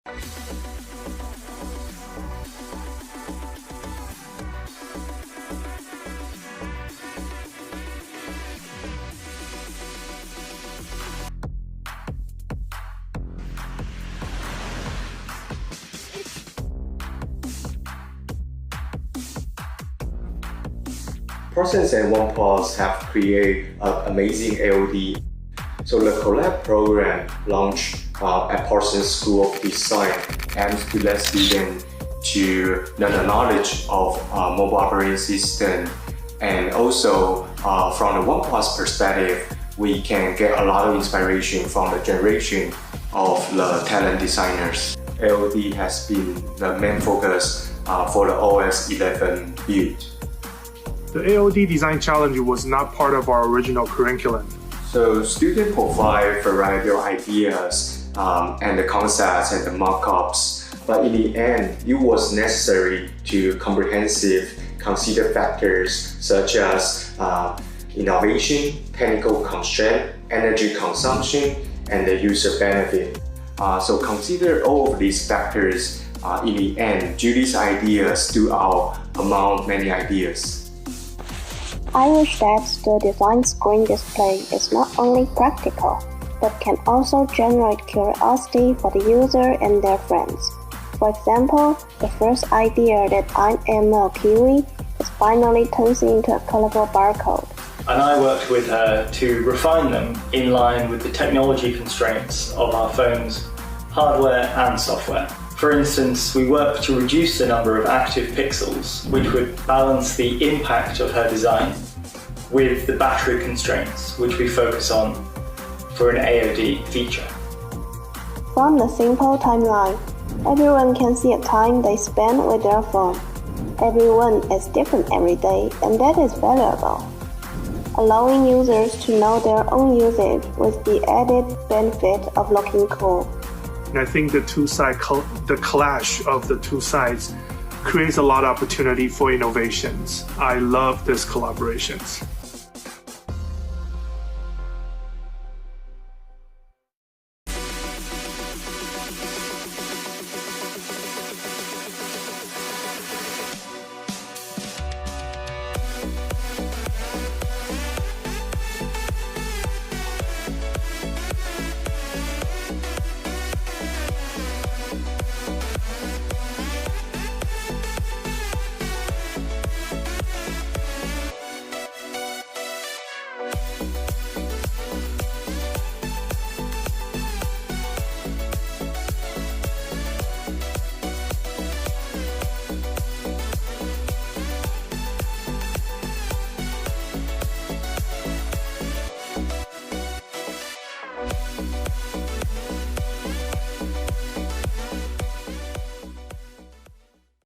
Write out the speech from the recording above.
Parsons and OnePlus have created an amazing AOD. So the collab program launched at Parsons School of Design aims to let students to learn the knowledge of mobile operating system, and also from the OnePlus perspective, we can get a lot of inspiration from the generation of the talent designers. AOD has been the main focus for the OS 11 build. The AOD design challenge was not part of our original curriculum. So students provide a variety of ideas and the concepts and the mock-ups, but in the end, it was necessary to comprehensively consider factors such as innovation, technical constraint, energy consumption, and the user benefit. So consider all of these factors in the end, Julie's ideas stood out among many ideas. I wish that the design screen display is not only practical, but can also generate curiosity for the user and their friends. For example, the first idea that I am a Kiwi is finally turns into a colorful barcode. And I worked with her to refine them in line with the technology constraints of our phones, hardware and software. For instance, we worked to reduce the number of active pixels, which would balance the impact of her design with the battery constraints, which we focus on for an AOD feature. From the simple timeline, everyone can see a time they spend with their phone. Everyone is different every day, and that is valuable, allowing users to know their own usage with the added benefit of looking cool. And I think the clash of the two sides creates a lot of opportunity for innovations. I love these collaborations.